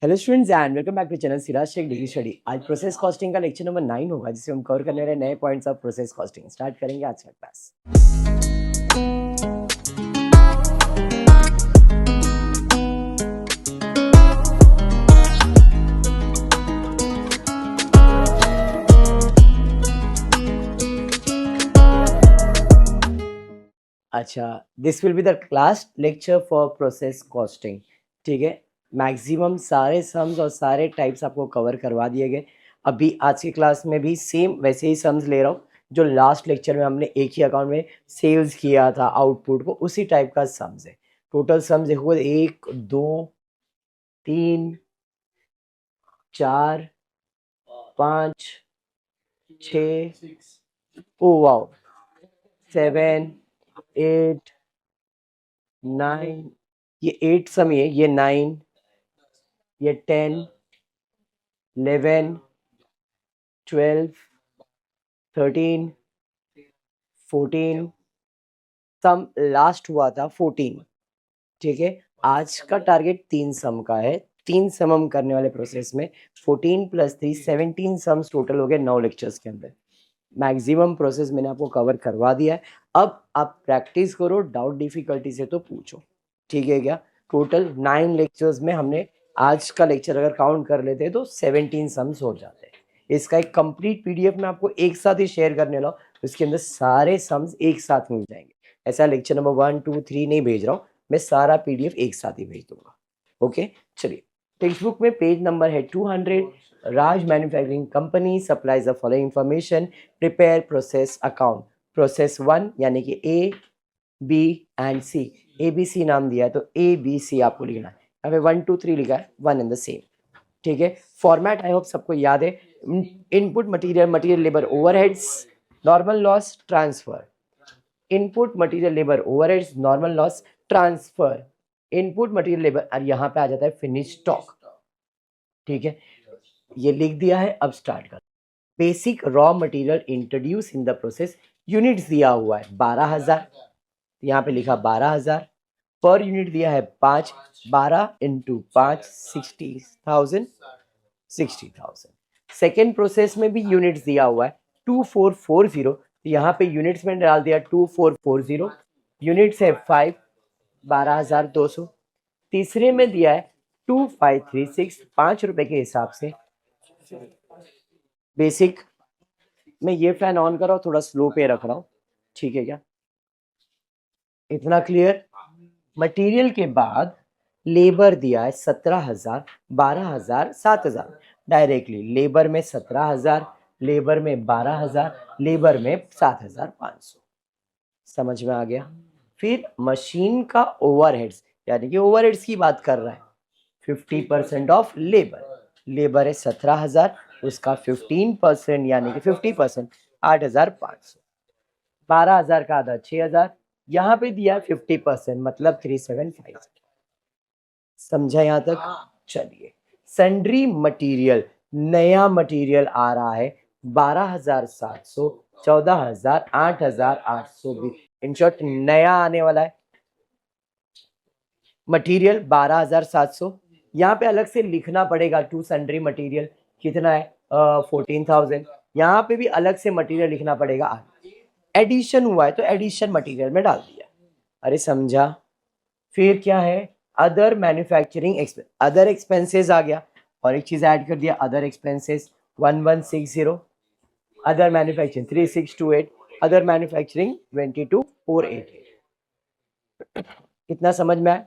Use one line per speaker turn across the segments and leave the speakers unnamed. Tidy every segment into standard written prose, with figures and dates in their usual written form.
Hello students and welcome back to channel Siraj Shaikh degree study. आज process costing का lecture number 9 होगा, जिसे हम कवर करने वाले नए points of process costing. Start करेंगे आज का क्लास। अच्छा, this will be the last lecture for process costing. ठीक है, मैक्सिमम सारे सम्स और सारे टाइप्स आपको कवर करवा दिए गए। अभी आज की क्लास में भी सेम वैसे ही सम्स ले रहा हूँ जो लास्ट लेक्चर में हमने एक ही अकाउंट में सेल्स किया था आउटपुट को, उसी टाइप का सम्स है। टोटल सम्स देखो 1 2 3 4 5 6, ओ वाओ, 7 8 9, ये 8 सम ही है, ये 9, ये 10 11 12 13 14, सम लास्ट हुआ था 14। ठीक है, आज का टारगेट 3 सम का है। 3 सम हम करने वाले प्रोसेस में 14 + 3 17 सम्स टोटल हो गए 9 लेक्चर्स के अंदर। मैक्सिमम प्रोसेस मैंने आपको कवर करवा दिया है। अब आप प्रैक्टिस करो, डाउट डिफिकल्टी से तो पूछो। ठीक है क्या? टोटल 9 लेक्चर्स में हमने आज का लेक्चर अगर काउंट कर लेते हैं तो 17 सम्स हो जाते हैं। इसका एक कंप्लीट पीडीएफ मैं आपको एक साथ ही शेयर करने वाला हूँ, उसके अंदर सारे सम्स एक साथ मिल जाएंगे। ऐसा लेक्चर नंबर 1 2 3 नहीं भेज रहा हूँ, मैं सारा पीडीएफ एक साथ ही भेज दूंगा। ओके, चलिए। टेक्स्ट बुक में पेज नंबर है 200। Raj Manufacturing Company supplies the following information. Prepare process account. Process 1 यानी कि A, B and C. ABC नाम दिया है तो ABC आपको लिखना है। यहाँ पे 1 2 3 लिखा है, 1 and the same। ठीक है, फॉर्मेट आई होप सबको याद है। Input material labour overheads, normal loss transfer. Input material labour overheads, normal loss transfer. Input material labour, और यहाँ पे आ जाता है फिनिश स्टॉक। ठीक है, ये लिख दिया है। अब स्टार्ट कर। Basic raw material introduce in the process, units दिया हुआ है 12,000, यहाँ पे लिखा 12,000। पर यूनिट दिया है 5, 12 × 5 60,000, 60,000। सेकेंड प्रोसेस में भी यूनिट्स दिया हुआ है 2440, यहाँ पे यूनिट्स में डाल दिया 2440। यूनिट्स है 5, 12,200। तीसरे में दिया है 2536, 5 रुपए के हिसाब से। बेसिक मैं ये फैन ऑन कर रहा हूँ, थोड़ा स्लो पे रख रहा हूँ। ठीक है क्या? इतना क्लियर? मटेरियल के बाद लेबर दिया है 17,000, 12,000, 7,000। डायरेक्टली लेबर में 17,000, लेबर में 12,000, लेबर में 7,500। समझ में आ गया? फिर मशीन का ओवरहेड्स, यानी कि ओवरहेड्स की बात कर रहा है। 50% ऑफ लेबर, लेबर है 17,000, उसका 15% यानी कि 50% 8,500। 12,000 का आधा 6,000, यहाँ पे दिया 50% मतलब 375। समझा यहाँ तक? चलिए, सन्ड्री मटेरियल, नया मटेरियल आ रहा है 12,700, 14,000, 8,800 भी। इन शॉर्ट नया आने वाला है मटेरियल 12,700। यहाँ पे अलग से लिखना पड़ेगा टू सन्ड्री मटेरियल कितना है 14,000। यहाँ पे भी अलग से मटेरियल लिखना पड़ेगा। एडिशन हुआ है तो एडिशन मटेरियल में डाल दिया। अरे समझा? फिर क्या है? Other manufacturing expense, other expenses आ गया और एक चीज ऐड कर दिया, other expenses 1160, other manufacturing 3628, other manufacturing 22,488। कितना समझ में आया?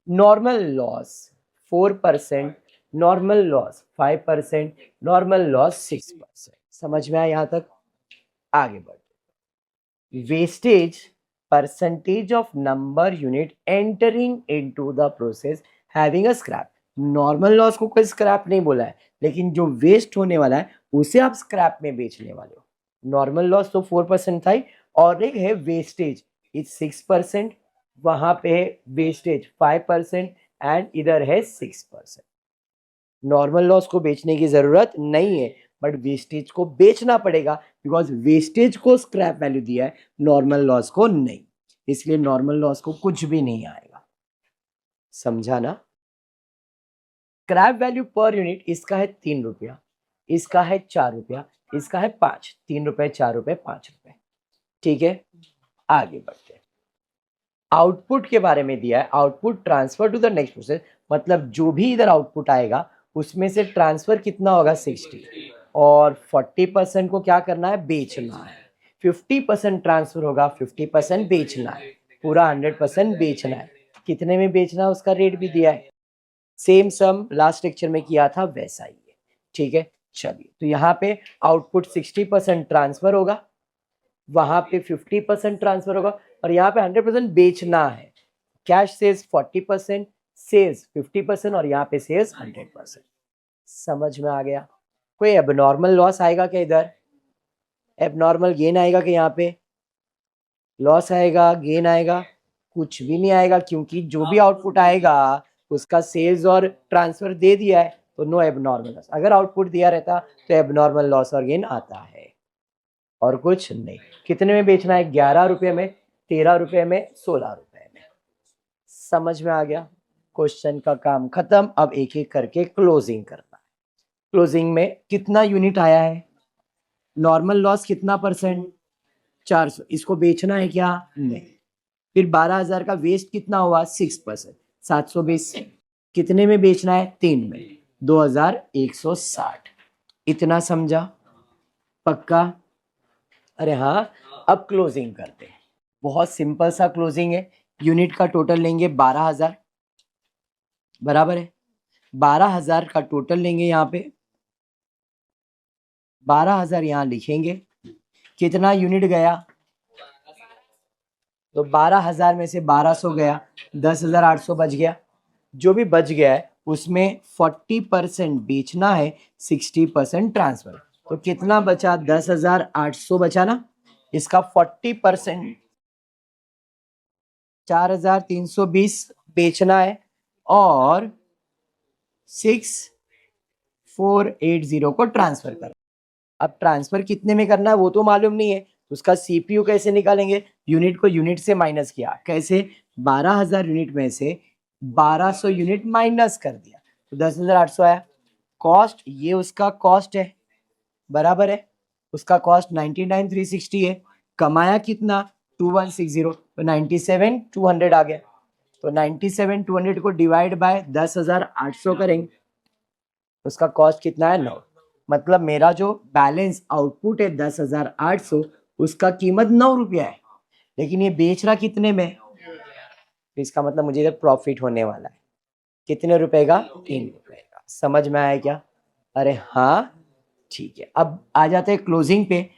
Normal loss 4%, normal loss 5%, normal loss 6%। समझ में आया यहाँ तक? आगे बढ़ते। Wastage, percentage of number unit entering into the process having a scrap। Normal loss को कोई स्क्रैप नहीं बोला है, लेकिन जो वेस्ट होने वाला है उसे आप स्क्रैप में बेचने वाले हो। नॉर्मल लॉस तो 4% था ही, और एक है वेस्टेज इज 6%, वहां पे है वेस्टेज 5% एंड इधर है 6%। नॉर्मल लॉस को बेचने की जरूरत नहीं है, बट वेस्टेज को बेचना पड़ेगा, बिकॉज वेस्टेज को स्क्रैप वैल्यू दिया है, नॉर्मल लॉस को नहीं। इसलिए नॉर्मल लॉस को कुछ भी नहीं आएगा। समझा ना? स्क्रैप वैल्यू पर यूनिट इसका है 3 रुपया, इसका है 4 रुपया, इसका है 5, 3 रुपए, 4 रुपए, 5 रुपए। ठीक है, आगे बढ़ते हैं। आउटपुट के बारे में दिया है, output transfer to the next process, मतलब जो भी इधर आउटपुट आएगा उसमें से ट्रांसफर कितना होगा 60, और 40% को क्या करना है, बेचना है। 50% ट्रांसफर होगा, 50% बेचना है, पूरा 100% बेचना है। कितने में बेचना है उसका रेट भी दिया है, सेम सम लास्ट लेक्चर में किया था वैसा ही है। ठीक है, चलिए, तो यहाँ पे आउटपुट 60% ट्रांसफर होगा, वहां पे 50% ट्रांसफर होगा, और यहाँ पे 100% बेचना है। कैश सेल्स 40%, सेल्स 50%, और यहाँ पे सेल्स 100%। समझ में आ गया? कोई एबनॉर्मल लॉस आएगा क्या इधर, एबनॉर्मल गेन आएगा कि यहाँ पे लॉस आएगा, गेन आएगा? कुछ भी नहीं आएगा, क्योंकि जो भी आउटपुट आएगा उसका सेल्स और ट्रांसफर दे दिया है, तो नो एबनॉर्मल लॉस। अगर आउटपुट दिया रहता तो एबनॉर्मल लॉस और गेन आता है, और कुछ नहीं। कितने में बेचना है, 11 रुपए में, 13 रुपए में, 16 रुपए में। समझ में आ गया? क्वेश्चन का काम खत्म। अब एक एक करके क्लोजिंग करना है। क्लोजिंग में कितना यूनिट आया है, नॉर्मल लॉस कितना परसेंट, 400, इसको बेचना है क्या, नहीं। फिर 12,000 का वेस्ट कितना हुआ, 6%, 720। कितने में बेचना है, 3 में, 2160। इतना समझा? पक्का? अरे हाँ, अब क्लोजिंग करते हैं। बहुत सिंपल सा क्लोजिंग है। यूनिट का टोटल लेंगे 12,000, बराबर है। 12,000 का टोटल लेंगे, यहाँ पे 12,000 यहाँ लिखेंगे। कितना यूनिट गया, तो 12,000 में से 1200 गया, 10,800 बच गया। जो भी बच गया है उसमें 40% बेचना है, 60% ट्रांसफर। तो कितना बचा, 10,800 बचा ना। इसका 40% 4,320 बेचना है, और 6,480 को ट्रांसफर करना। अब ट्रांसफर कितने में करना है वो तो मालूम नहीं है, उसका सीपीयू कैसे निकालेंगे, यूनिट को यूनिट से माइनस किया, कैसे, 12,000 यूनिट में से 1200 यूनिट माइनस कर दिया, तो 10,800 आया। कॉस्ट, ये उसका कॉस्ट है, बराबर है। उसका कॉस्ट 99,360 है। कमाया कितना, 2160, तो 97,200 आ गया। तो 97,200 को डिवाइड बाय 10,800 करेंगे, उसका कॉस्ट कितना है, 9। मतलब मेरा जो बैलेंस आउटपुट है 10,800, उसका कीमत 9 रुपया है, लेकिन ये बेच रहा कितने में, तो इसका मतलब मुझे इधर प्रॉफिट होने वाला है। कितने रुपए का, 3 रुपए का। समझ में आया क्या? अरे हाँ, ठीक है। अब आ जाते हैं क्लोजिंग पे।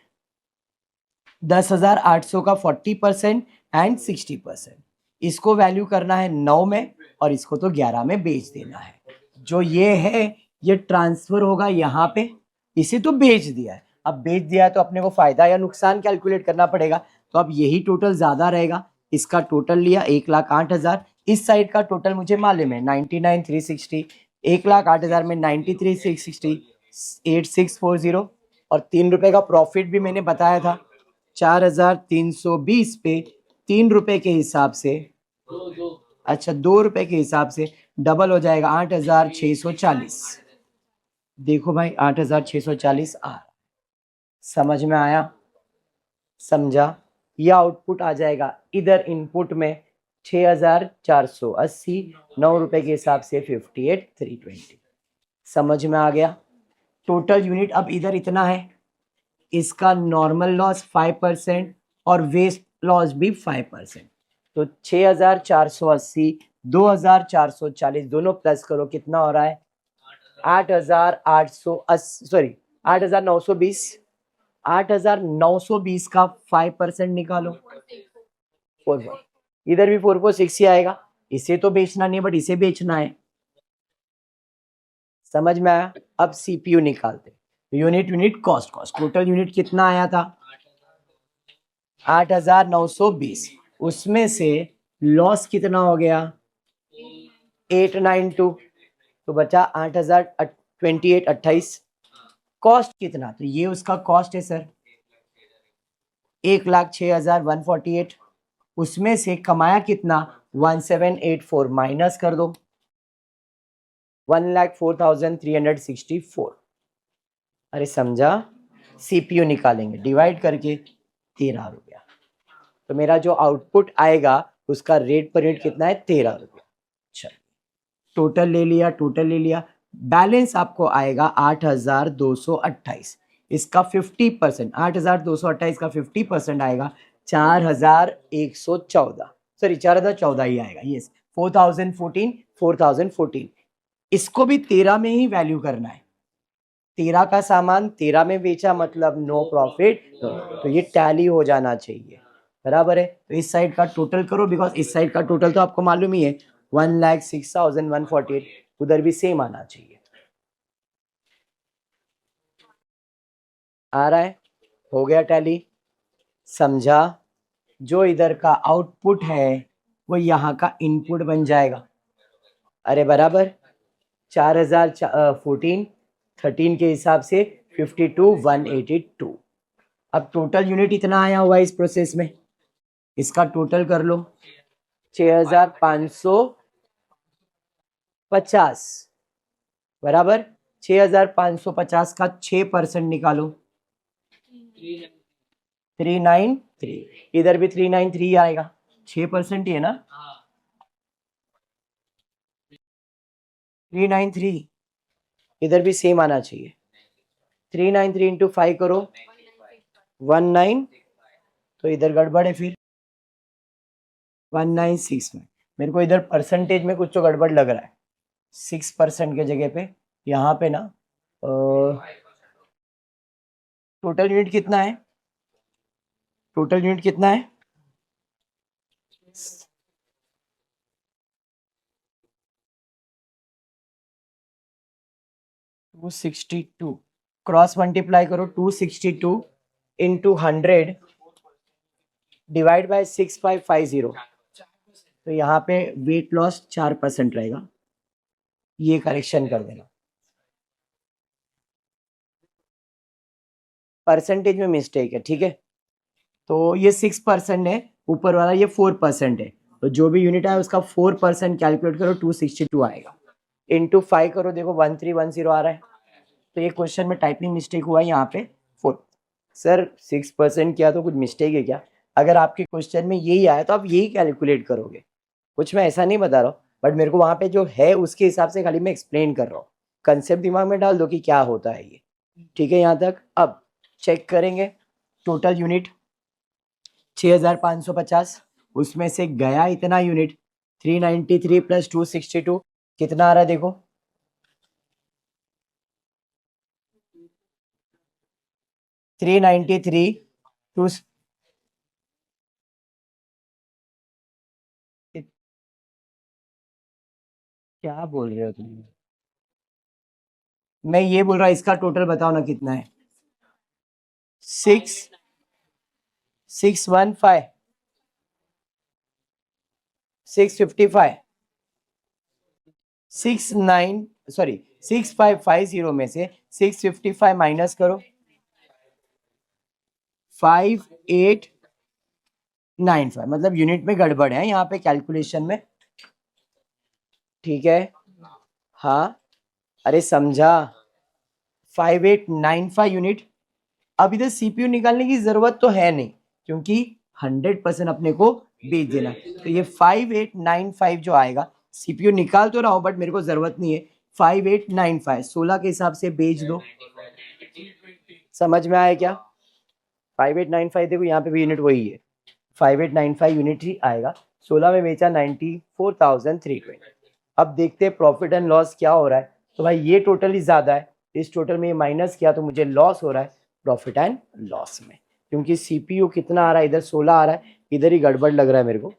10,800 का 40% एंड 60%, इसको वैल्यू करना है 9 में, और इसको तो 11 में बेच देना है। जो ये है ये ट्रांसफर होगा यहाँ पे, इसे तो बेच दिया है। अब बेच दिया है तो अपने को फायदा या नुकसान कैलकुलेट करना पड़ेगा, तो अब यही टोटल ज्यादा रहेगा। इसका टोटल लिया 1,08,000, इस साइड का टोटल मुझे मालूम है 99,360, 1,08,000 में 93,660, 8640, और 3 रुपए का प्रॉफिट भी मैंने बताया था। 4,320 पे 3 रुपए के हिसाब से, अच्छा 2 रुपए के हिसाब से डबल हो जाएगा, 8,640। देखो भाई 8,640 आ, समझ में आया, समझा? यह आउटपुट आ जाएगा इधर इनपुट में 6,480, 9 रुपए के हिसाब से 58,320। समझ में आ गया? टोटल यूनिट अब इधर इतना है, इसका नॉर्मल लॉस 5% और वेस्ट लॉस भी 5%, तो 6,480, 2,440 दोनों प्लस करो, कितना हो रहा है, 8,880, सॉरी 8,920। 8,920 का 5% निकालो, 4, इधर भी 446 ही आएगा। इसे तो बेचना नहीं है, बट इसे बेचना है। समझ में आया? अब सीपीयू निकालते, यूनिट कॉस्ट, टोटल यूनिट कितना आया था, 8,920, उसमें से लॉस कितना हो गया, 892, तो बचा 8,028, कॉस्ट कितना, तो ये उसका कॉस्ट है सर, 1,06,148, उसमें से कमाया कितना, 1,784, माइनस कर दो, 1,04,364। अरे समझा, सीपीयू निकालेंगे डिवाइड करके 13 रुपया, तो मेरा जो आउटपुट आएगा उसका रेट पर यूनिट कितना है, 13 रुपया। चलो टोटल ले लिया, टोटल ले लिया, बैलेंस आपको आएगा 8,228। इसका 50%, 8,228 का 50% आएगा 4,114, सॉरी 4,014 ही आएगा, यस 4,014। इसको भी 13 में ही वैल्यू करना है। 13 का सामान 13 में बेचा मतलब नो प्रॉफिट, तो ये टैली हो जाना चाहिए, बराबर है। तो इस साइड का टोटल करो, बिकॉज इस साइड का टोटल तो आपको मालूम ही है 1,06,148, उधर भी सेम आना चाहिए। आ रहा है, हो गया टैली, समझा। जो इधर का आउटपुट है वो यहाँ का इनपुट बन जाएगा। अरे बराबर, 4,014 13 के हिसाब से 52,182। अब टोटल यूनिट इतना आया हुआ है इस प्रोसेस में, इसका टोटल कर लो 6,550, बराबर 6,550 का 6% निकालो, 393। इधर भी 393 आएगा, 6% ही है ना, 393। इधर भी सेम आना चाहिए, 393 इंटू 5 करो 19, तो इधर गड़बड़ है फिर 196 में। मेरे को इधर परसेंटेज में कुछ तो गड़बड़ लग रहा है, 6% के जगह पे यहाँ पे ना टोटल यूनिट कितना है, टोटल यूनिट कितना है, टू 62, क्रॉस मल्टीप्लाई करो 262 इंटू 100 डिवाइड बाय 6550, तो यहाँ पे वेट लॉस 4% रहेगा, ये करेक्शन कर देना, परसेंटेज में मिस्टेक है, ठीक है। तो ये 6% है, ऊपर वाला ये 4% है, तो जो भी यूनिट है उसका 4% कैलकुलेट करो, 262 आएगा, इंटू 5 करो, देखो 1310 आ रहा है। तो ये क्वेश्चन में टाइपिंग मिस्टेक हुआ है यहाँ पे 4। सर 6% किया तो कुछ मिस्टेक है क्या? अगर आपके क्वेश्चन में यही आया तो आप यही कैलकुलेट करोगे, कुछ मैं ऐसा नहीं बता रहा हूँ, बट मेरे को वहाँ पे जो है उसके हिसाब से खाली मैं एक्सप्लेन कर रहा हूँ, कंसेप्ट दिमाग में डाल दो कि क्या होता है ये, ठीक है यहाँ तक। अब चेक करेंगे टोटल यूनिट 6,550, उसमें से गया इतना यूनिट 393 प्लस 262 कितना आ रहा है देखो, 393 टू, क्या बोल रहे हो तुम? मैं ये बोल रहा हूँ इसका टोटल बताओ ना कितना है, 6,615 655 69, सॉरी 6,550 में से 655 माइनस करो 5,895, मतलब यूनिट में गड़बड़ है यहाँ पे कैलकुलेशन में, ठीक है। हाँ अरे समझा, 5,895 यूनिट। अब इधर सीपीयू निकालने की जरूरत तो है नहीं, क्योंकि 100% अपने को बेच देना, तो ये 5,895 जो आएगा, सीपीयू निकाल तो रहा हूं बट मेरे को जरूरत नहीं है, 5,895 16 के हिसाब से बेच दो, समझ में आया क्या? 5,895 देखो यहाँ पे भी यूनिट वही है, 5,895 यूनिट ही आएगा, 16 में बेचा 94,320। अब देखते हैं प्रॉफिट एंड लॉस क्या हो रहा है। तो भाई ये टोटल ही ज्यादा है, इस टोटल में माइनस किया तो मुझे लॉस हो रहा है प्रॉफिट एंड लॉस में, क्योंकि सीपीयू कितना आ रहा है, इधर 16 आ रहा है, इधर ही गड़बड़ लग रहा है मेरे को,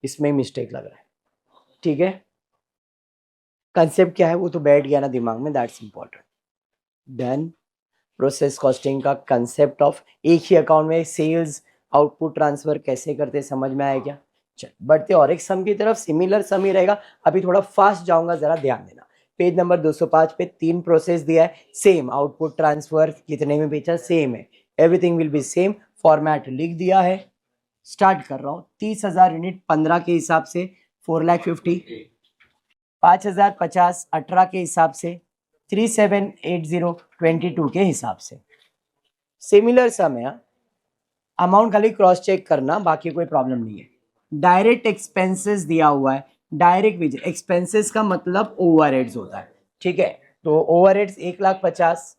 इसमें मिस्टेक लग रहा है, ठीक है। कंसेप्ट क्या है वो तो बैठ गया ना दिमाग में, that's important. Done. Process costing का कंसेप्ट ऑफ एक ही अकाउंट में सेल्स आउटपुट ट्रांसफर कैसे करते समझ में आया क्या? चल बढ़ते और एक सम की तरफ, सिमिलर सम ही रहेगा, अभी थोड़ा फास्ट जाऊंगा, जरा ध्यान देना। पेज नंबर 205 पे 3 प्रोसेस दिया है, सेम आउटपुट ट्रांसफर कितने में बेचा सेम है, everything will be same, format लिख दिया है। स्टार्ट कर रहा हूँ, 30,000 यूनिट 15 के हिसाब से 4,50,000, 5050 18 के हिसाब से, 3780 22 के हिसाब से सिमिलर सम है। अमाउंट खाली क्रॉस चेक करना, बाकी कोई प्रॉब्लम नहीं है। डायरेक्ट एक्सपेंसेस दिया हुआ है, डायरेक्ट वेज एक्सपेंसेस का मतलब ओवरहेड्स होता है, ठीक है। तो ओवरहेड्स 1,50,000,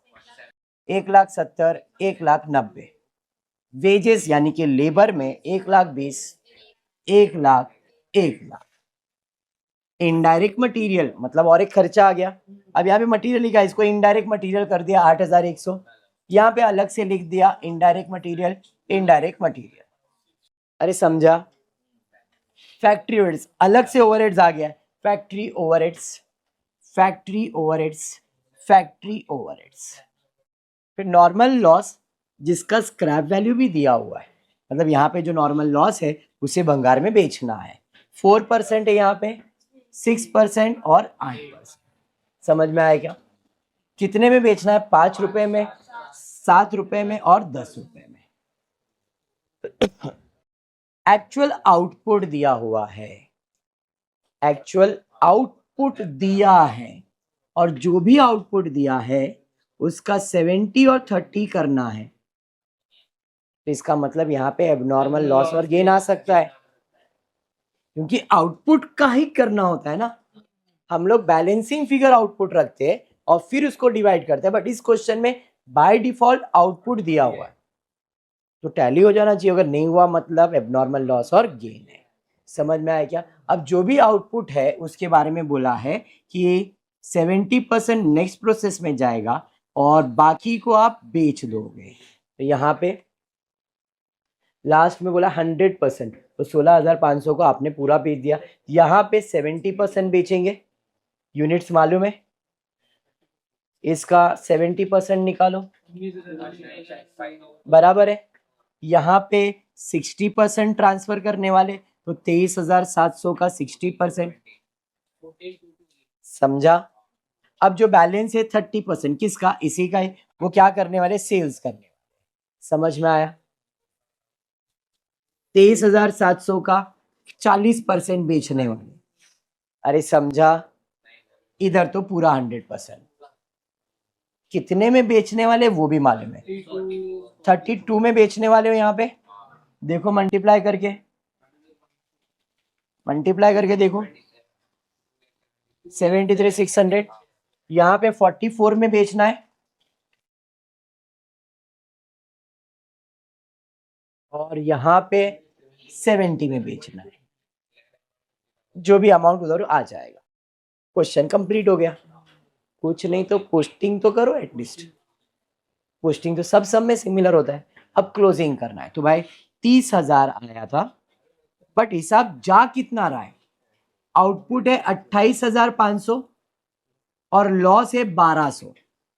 1,70,000, 1,90,000। वेजेस यानी कि लेबर में 1,20,000, 1,00,000, 1,00,000। इनडायरेक्ट मटेरियल मतलब और एक खर्चा आ गया। अब यहाँ पे मटेरियल लिखा है, इसको इनडायरेक्ट मटेरियल कर दिया 8,100। यहाँ पे अलग से लिख दिया इनडायरेक्ट मटेरियल, इनडायरेक्ट मटेरियल। अरे समझा। फैक्ट्री ओवरहेड्स अलग से ओवरहेड्स आ गया, factory overheads, factory overheads, factory overheads. फिर नॉर्मल लॉस जिसका स्क्रैप वैल्यू भी दिया हुआ है, मतलब यहाँ पे जो नॉर्मल लॉस है उसे भंगार में बेचना है। 4% है यहाँ पे, 6% और 8%। समझ में आया क्या? कितने में बेचना है? 5 रुपए में, 7 रुपए में और 10 रुपए में। एक्चुअल आउटपुट दिया हुआ है, एक्चुअल आउटपुट दिया है, और जो भी आउटपुट दिया है उसका 70 और 30 करना है। तो इसका मतलब यहाँ पे एबनॉर्मल लॉस और गेन आ सकता है, क्योंकि आउटपुट का ही करना होता है ना। हम लोग बैलेंसिंग फिगर आउटपुट रखते हैं और फिर उसको डिवाइड करते हैं, बट इस क्वेश्चन में बाय डिफॉल्ट आउटपुट दिया हुआ है, तो टैली हो जाना चाहिए। अगर नहीं हुआ मतलब एबनॉर्मल लॉस और गेन है। समझ में आया क्या? अब जो भी आउटपुट है उसके बारे में बोला है कि 70% नेक्स्ट प्रोसेस में जाएगा और बाकी को आप बेच दोगे। तो यहाँ पे लास्ट में बोला 100%, तो 16,500 को आपने पूरा बेच दिया। यहाँ पे 70% बेचेंगे, यूनिट्स मालूम है, इसका 70% निकालो, बराबर है। यहाँ पे 60% ट्रांसफर करने वाले, तो 23,700 का 60%। समझा? अब जो बैलेंस है 30% किसका? इसी का है। वो क्या करने वाले? सेल्स करने वाले। समझ में आया? 23,700 का 40% बेचने वाले। अरे समझा? इधर तो पूरा 100%। कितने में बेचने वाले वो भी मालूम है, 32 में बेचने वाले हो। यहाँ पे देखो, मल्टीप्लाई करके, मल्टीप्लाई करके देखो, 73,600। यहाँ पे 44 में बेचना है और यहाँ पे 70 में बेचना है। जो भी अमाउंट उधर आ जाएगा। क्वेश्चन कंप्लीट हो गया। कुछ नहीं तो पोस्टिंग तो करो एटलीस्ट। पोस्टिंग तो सब में सिमिलर होता है। अब क्लोजिंग करना है, तो भाई 30,000 आया था, बट हिसाब जा कितना रहा है? आउटपुट है 28,500 और लॉस है 1,200।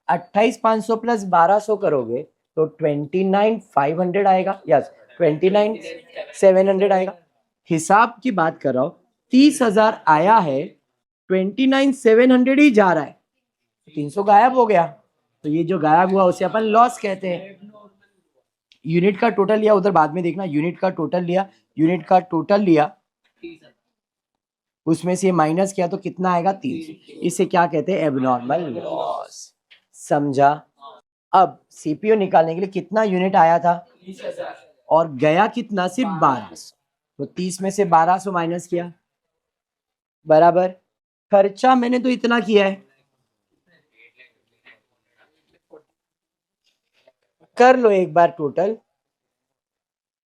28,500 प्लस 1,200 करोगे तो 29,500 आएगा, यस 29,700 आएगा। हिसाब की बात कर रहा हूं, 30,000 आया है, 29,700 ही जा रहा है, 300 गायब हो गया। तो ये जो गायब हुआ उसे अपन लॉस कहते हैं। यूनिट का टोटल लिया, उधर बाद में देखना, यूनिट का टोटल लिया, यूनिट का टोटल लिया, उसमें से माइनस किया तो कितना आएगा? 300। इसे क्या कहते हैं? Abnormal loss. समझा? अब सीपीयू निकालने के लिए कितना यूनिट आया था और गया कितना? सिर्फ 1,200। तो 30 में से 1,200 माइनस किया, बराबर। खर्चा मैंने तो इतना किया है, कर लो एक बार टोटल,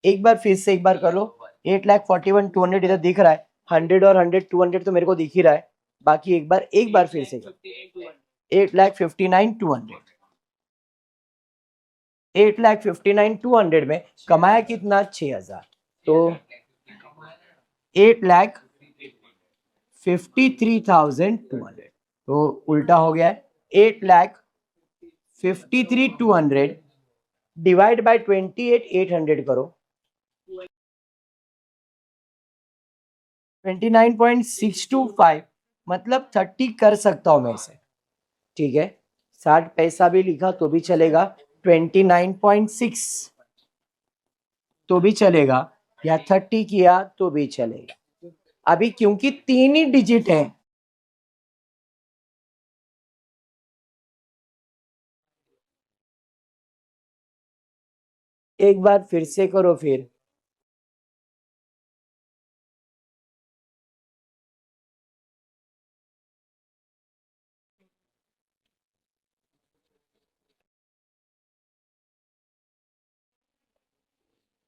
एक बार फिर से एक बार कर लो। 8,41,200 इधर दिख रहा है, 100 और 100 200 तो मेरे को दिख ही रहा है। बाकी एक बार फिर से 8,59,200। 8,59,200 में कमाया कितना? 6,000। तो 8,53,200। तो उल्टा हो गया है, 8,53,200 डिवाइड बाय 28,800 करो, 29.625, मतलब 30 कर सकता हूं मैं इसे, ठीक है। 60 पैसा भी लिखा तो भी चलेगा, 29.6 तो भी चलेगा, या 30 किया तो भी चलेगा। अभी क्योंकि 3 ही डिजिट है, एक बार फिर से करो फिर।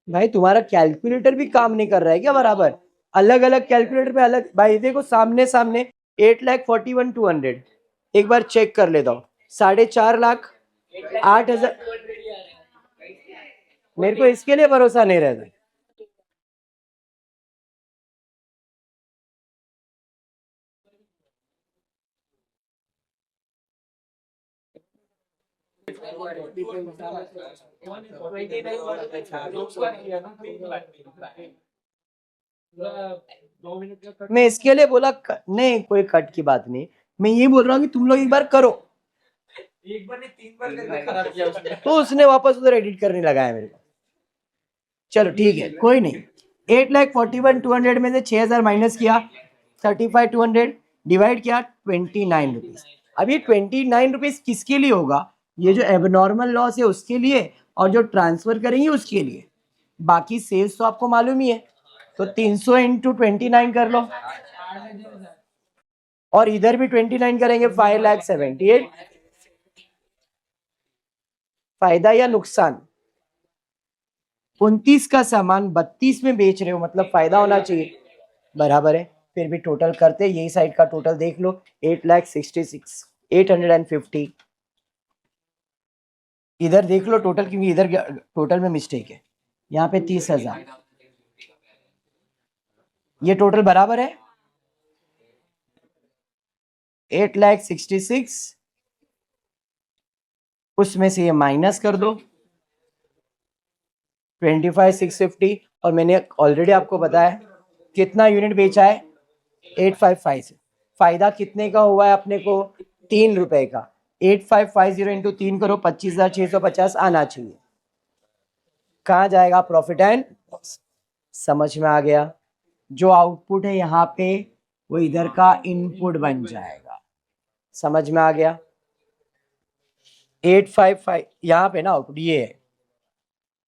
भाई तुम्हारा कैलकुलेटर भी काम नहीं कर रहा है क्या बराबर? अलग अलग कैलकुलेटर पे अलग। भाई देखो सामने सामने 8,41,200 एक बार चेक कर लेता हूँ। 4.5 लाख 8,000। मेरे को इसके लिए भरोसा नहीं रहता। मैं इसके लिए बोला नहीं, कोई कट की बात नहीं। मैं ये बोल रहा हूँ कि तुम लोग एक बार करो। एक बार नहीं 3 बार करके खराब किया उसने। तो उसने वापस उधर एडिट करने लगाया मेरे को। चलो ठीक है, कोई नहीं। 8,41,200 में से 6,000 माइनस किया, 35,200 डिवाइड किया 29 रुपीज। अब ये 29 रुपीज किसके लिए होगा? ये जो एबनॉर्मल लॉस है उसके लिए, और जो ट्रांसफर करेंगे उसके लिए। बाकी सेल्स तो आपको मालूम ही है। तो 300 इंटू 29 कर लो, और इधर भी 29 करेंगे 5,78। फायदा या नुकसान? 29 का सामान 32 में बेच रहे हो, मतलब फायदा होना चाहिए। बराबर है। फिर भी टोटल करते, यही साइड का टोटल देख लो। 8,66,850। इधर देख लो टोटल, क्योंकि इधर टोटल में मिस्टेक है। यहाँ पे 30,000। ये टोटल बराबर है 8,66,000। उसमें से ये माइनस कर दो 25,650। और मैंने ऑलरेडी आपको बताया कितना यूनिट बेचा है, 855 से। फायदा कितने का हुआ है अपने को? 3 रुपए का। 8,550 इंटू 3 करो, 25,650 आना चाहिए। कहाँ जाएगा? Profit and loss. समझ में आ गया? जो आउटपुट है यहाँ पे वो इधर का इनपुट बन जाएगा। समझ में आ गया? 855 यहाँ पे ना आउटपुट ये है,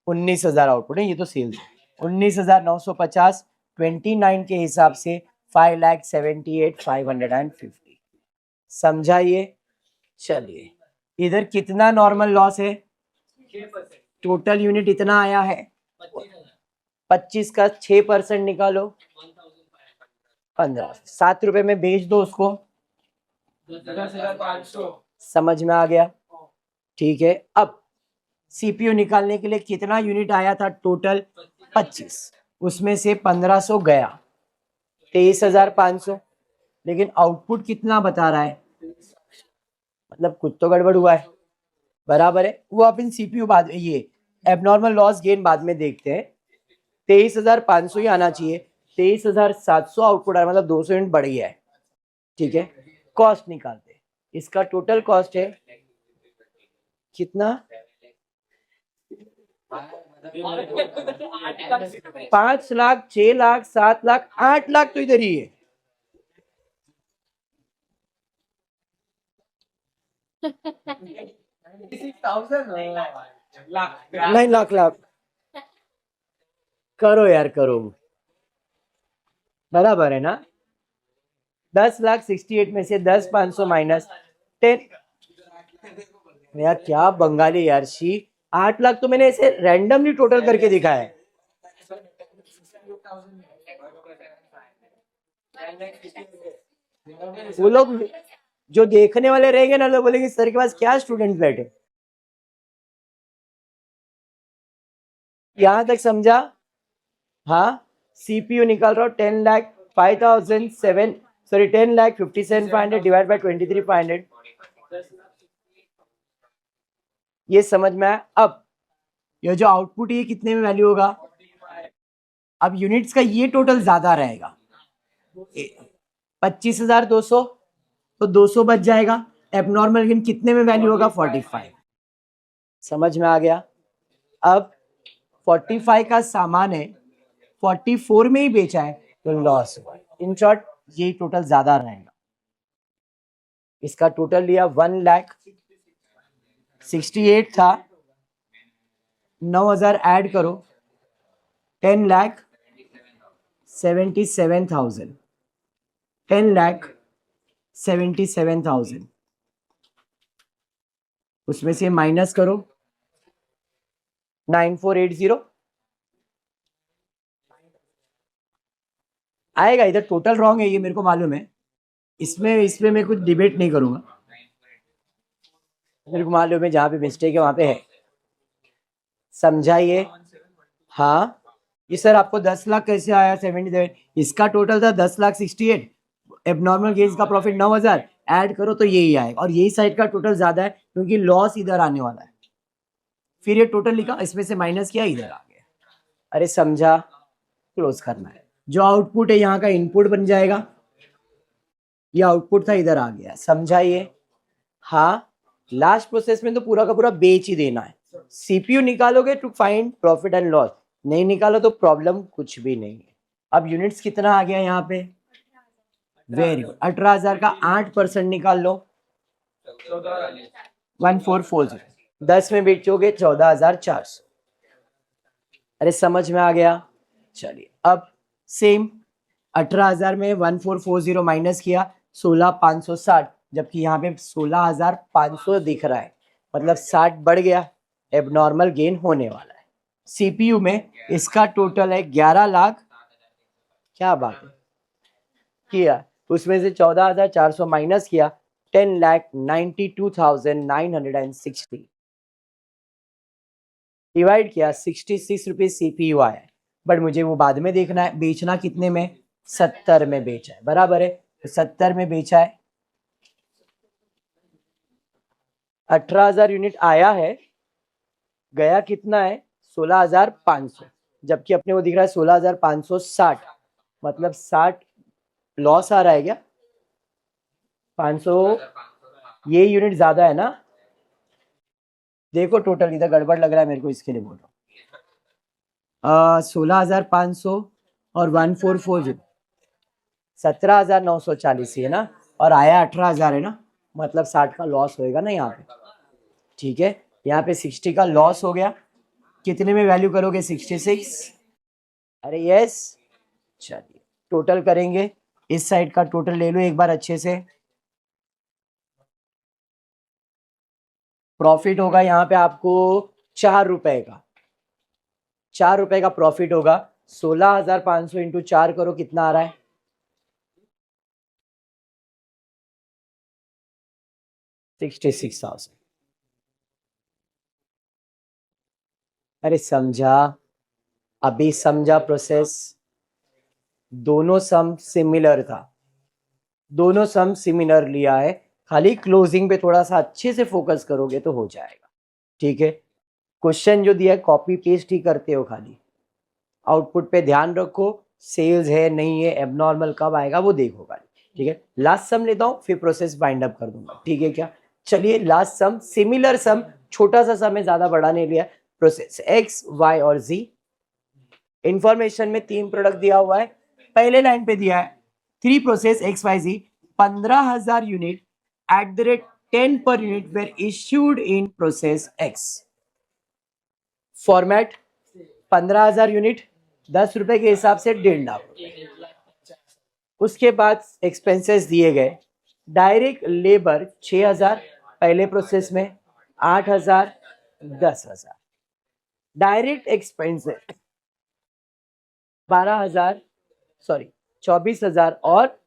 19,000 आउटपुट है, ये तो सेल्स है। 19,950 29 के हिसाब से 5,78,550। समझाइए। चलिए, इधर कितना नॉर्मल लॉस है? टोटल यूनिट इतना आया है 25 का 6% निकालो, 15। 7 रुपए में बेच दो उसको। 10,500। समझ में आ गया? ठीक है। अब सीपीयू निकालने के लिए कितना यूनिट आया था टोटल? 25। उसमें से 1,500 गया, 23,500। लेकिन आउटपुट कितना बता रहा है? मतलब कुछ तो गड़बड़ हुआ है। बराबर है। वो अपन सीपीयू बाद ये एबनॉर्मल लॉस गेन बाद में देखते हैं। 23,500 ही आना चाहिए। 23,700 आउटपुट आया, मतलब 200 यूनिट बढ़ गया है। ठीक है। कॉस्ट निकालते हैं। इसका टोटल कॉस्ट है कितना? 5 लाख, 6 लाख, 7 लाख, 8 लाख तो इधर ही है। 9 लाख करो यार, करो। बराबर है ना? 10,68 में से 10,500 माइनस 10। यार क्या बंगाली यार शी। 8 लाख तो मैंने ऐसे रैंडमली टोटल करके दिखा है। वो लोग जो देखने वाले रहेंगे ना, लोग बोलेंगे सर के पास क्या स्टूडेंट बैठे। यहां तक समझा? हाँ। सीपीयू निकाल रहा हूँ 10,05,007, सॉरी 10,57,500 डिवाइड बाय 23,500। ये समझ में आया? अब ये जो आउटपुट ये कितने में वैल्यू होगा? अब यूनिट्स का ये टोटल ज्यादा रहेगा, 25,200। तो 200 बच जाएगा। एबनॉर्मल गेन कितने में वैल्यू होगा? 45। समझ में आ गया? अब 45 का सामान है, 44 में ही बेचा है, तो लॉस हुआ। इन शॉर्ट ये टोटल ज्यादा रहेगा। इसका टोटल लिया 1,68,000 था, 9,000 ऐड करो, 10,77,000, 10,77,000, उसमें से माइनस करो 9480 आएगा। इधर टोटल रॉन्ग है ये मेरे को मालूम है, इसमें मैं कुछ डिबेट नहीं करूंगा, मेरे को मालूम है जहां पे मिस्टेक है वहां पे है। समझाइए। हाँ ये सर आपको 10 लाख कैसे आया 77, इसका टोटल था 10,68,000, एबनॉर्मल गेन्स का प्रॉफिट 9,000 ऐड करो तो यही आएगा, और यही साइड का टोटल ज्यादा है क्योंकि लॉस इधर आने वाला है, फिर ये टोटल लिखा, इसमें से माइनस किया, इधर आ गया। अरे समझा, क्लोज करना है। जो आउटपुट है यहाँ का इनपुट बन जाएगा, ये आउटपुट था इधर आ गया। समझाइए। हाँ लास्ट प्रोसेस में तो पूरा का पूरा बेच ही देना है, सीपीयू निकालोगे to find profit and loss, नहीं निकालो तो प्रॉब्लम कुछ भी नहीं है। अब यूनिट्स कितना आ गया यहाँ पे, वेरी गुड, 18,000 का 8% निकाल लो, 1440, 10 में बेचोगे 14,400। अरे समझ में आ गया। चलिए अब सेम 18,000 में 1440 माइनस किया 16,560, जबकि यहाँ पे 16,500 दिख रहा है, मतलब 60 बढ़ गया, एबनॉर्मल गेन होने वाला है। सीपीयू में इसका टोटल है 11 लाख, क्या बात है, किया, उसमें से 14,400 माइनस किया 10,92,960, डिवाइड किया 66 रुपीज सीपीयू आया है, बट मुझे वो बाद में देखना है, बेचना कितने में, 70 में बेचा है, बराबर है, तो 70 में बेचा है, 18,000 यूनिट आया है, गया कितना है 16,500, जबकि अपने को दिख रहा है 16,560, मतलब 60 लॉस आ रहा है क्या, 500, ये यूनिट ज्यादा है ना, देखो टोटल इधर गड़बड़ लग रहा है मेरे को, इसके लिए बोल रहा हूँ। 16,500 और 1440, 17,940 है ना, और आया 18,000 है ना, मतलब 60 का लॉस होएगा ना यहाँ पे, ठीक है, यहाँ पे 60 का लॉस हो गया, कितने में वैल्यू करोगे 66, अरे यस, चलिए टोटल करेंगे, इस साइड का टोटल ले लो एक बार अच्छे से, प्रॉफिट होगा यहाँ पे आपको 4 रुपए का, 4 रुपए का प्रॉफिट होगा, 16,500 इंटू 4 करो कितना आ रहा है, 66,000। अरे समझा, अभी समझा प्रोसेस, दोनों सम सिमिलर था, दोनों सम सिमिलर लिया है, खाली क्लोजिंग पे थोड़ा सा अच्छे से फोकस करोगे तो हो जाएगा, ठीक है। क्वेश्चन जो दिया है कॉपी पेस्ट ही करते हो खाली, आउटपुट पे ध्यान रखो, सेल्स है नहीं है, एबनॉर्मल कब आएगा वो देखो खाली, ठीक है। लास्ट सम लेता हूँ फिर प्रोसेस बाइंड अप कर दूंगा, ठीक है क्या। चलिए लास्ट सम, सिमिलर सम, छोटा सा सम है, ज्यादा बड़ा नहीं लिया, प्रोसेस एक्स वाई और जी, इंफॉर्मेशन में 3 प्रोडक्ट दिया हुआ है, पहले लाइन पे दिया है 3 process X Y Z, 15,000 unit at the rate 10 per unit were issued in process X, format 15,000 unit 10 रुपए के हिसाब से 1.5 लाख, उसके बाद एक्सपेंसेस दिए गए, डायरेक्ट लेबर 6,000 पहले प्रोसेस में, 8,000, 10,000, डायरेक्ट एक्सपेंसेस 12,000, सॉरी 24,000, और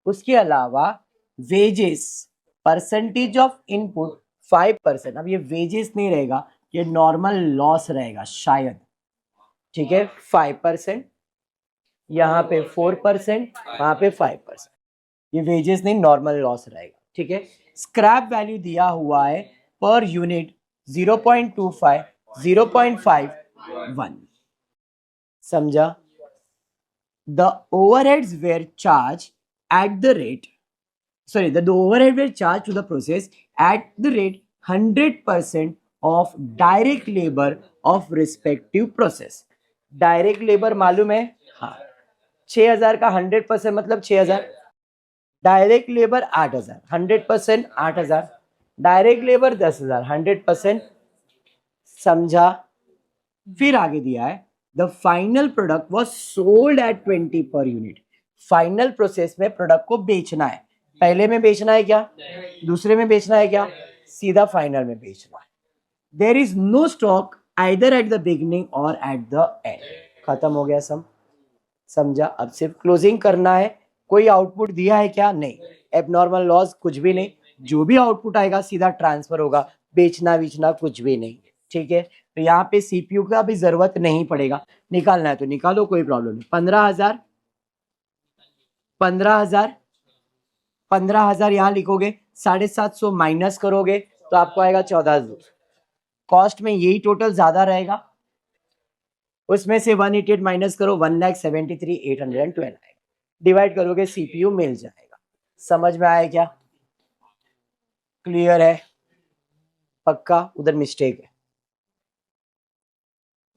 उसके अलावा वेजेस परसेंटेज ऑफ इनपुट 5%, अब ये वेजेस नहीं रहेगा, ये नॉर्मल लॉस रहेगा शायद, ठीक है, 5%, यहाँ पे 4%, वहां पे 5%, ये वेजेस नहीं नॉर्मल लॉस रहेगा, ठीक है। स्क्रैप वैल्यू दिया हुआ है पर यूनिट 0.25, 0.51, समझा। The overheads were charged at the rate, sorry, the overhead were charged to the process at the rate 100% of direct labor of respective process, direct labour मालूम है, हाँ 6,000 का 100% मतलब 6,000, डायरेक्ट लेबर 8,000, 100% 8,000, डायरेक्ट लेबर 10,000, 100%, समझा। फिर आगे दिया है the final product was sold at 20 per unit. Final process में प्रोडक्ट को बेचना है, पहले में बेचना है क्या, दूसरे में बेचना है क्या, सीधा फाइनल में बेचना है। There is no stock either at the beginning और एट द एंड। खत्म हो गया समझा। अब सिर्फ क्लोजिंग करना है। कोई आउटपुट दिया है क्या, नहीं। एबनॉर्मल लॉस कुछ भी नहीं, जो भी आउटपुट आएगा सीधा ट्रांसफर होगा, बेचना बीचना कुछ भी नहीं। ठीक है, तो यहाँ पे सीपीयू का भी जरूरत नहीं पड़ेगा, निकालना है तो निकालो, कोई प्रॉब्लम नहीं। 15,000 15,000 15,000 यहाँ लिखोगे, 750 माइनस करोगे तो आपको आएगा 14,000। कॉस्ट में यही टोटल ज्यादा रहेगा, उसमें से 188 माइनस करो, 1,73,812 आएगा। डिवाइड करोगे सीपीयू मिल जाएगा। समझ में आया क्या, क्लियर है, पक्का। उधर मिस्टेक है,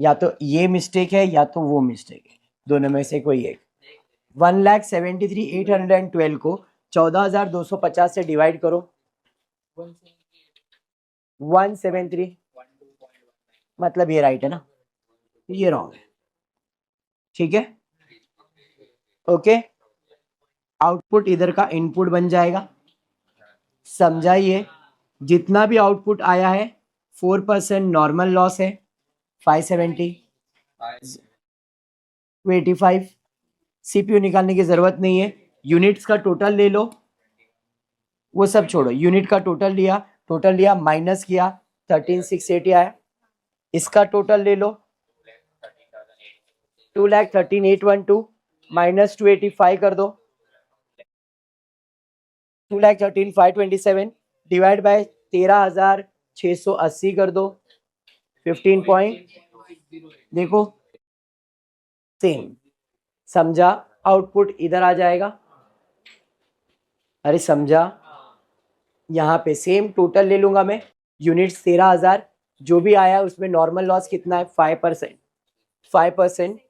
या तो ये मिस्टेक है या तो वो मिस्टेक है, दोनों में से कोई एक। 1,73,812 को 14,250 से डिवाइड करो, 173, मतलब ये राइट है ना, ये रॉन्ग है। ठीक है, ओके। आउटपुट इधर का इनपुट बन जाएगा। समझाइए, जितना भी आउटपुट आया है 4% नॉर्मल लॉस है, 570 285। सीपीयू निकालने की जरूरत नहीं है, यूनिट्स का टोटल ले लो, वो सब छोड़ो, यूनिट का टोटल लिया माइनस किया 13,680 आया। इसका टोटल ले लो 2,13,812 माइनस 285 कर दो, 2,13,527 डिवाइड बाय 13,680 कर दो, 15 पॉइंट, देखो सेम। समझा, आउटपुट इधर आ जाएगा। अरे समझा, यहाँ पे सेम टोटल ले लूंगा मैं, यूनिट्स 13,000, जो भी आया उसमें नॉर्मल लॉस कितना है 5%, 5%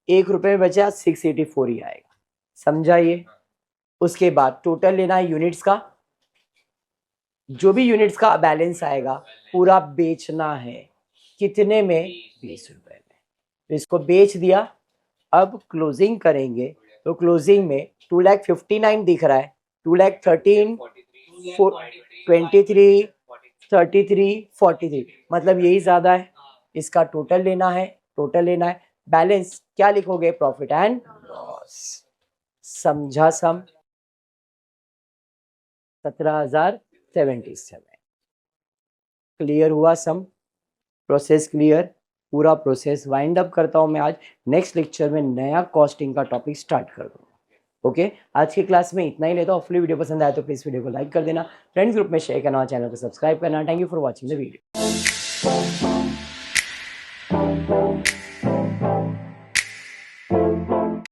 ₹1 में बचा 684 ही आएगा। समझा ये। उसके बाद टोटल लेना है यूनिट्स का, जो भी यूनिट्स का बैलेंस आएगा पूरा बेचना है। कितने में, 20 रुपए में। तो इसको बेच दिया। अब क्लोजिंग करेंगे तो क्लोजिंग में 2,59,000 दिख रहा है, 2,13,000 23 33 43, मतलब यही ज्यादा है। इसका टोटल लेना है, बैलेंस क्या लिखोगे, प्रॉफिट एंड लॉस। समझा 17,077। क्लियर हुआ प्रोसेस क्लियर। पूरा प्रोसेस वाइंड अप करता हूं मैं आज। नेक्स्ट लेक्चर में नया कॉस्टिंग का टॉपिक स्टार्ट कर दूंगा। ओके, आज की क्लास में इतना ही लेता हूँ। हॉपफुली वीडियो पसंद आया तो प्लीज वीडियो को लाइक कर देना, फ्रेंड्स ग्रुप में शेयर करना, चैनल को सब्सक्राइब करना। Thank you for watching the video.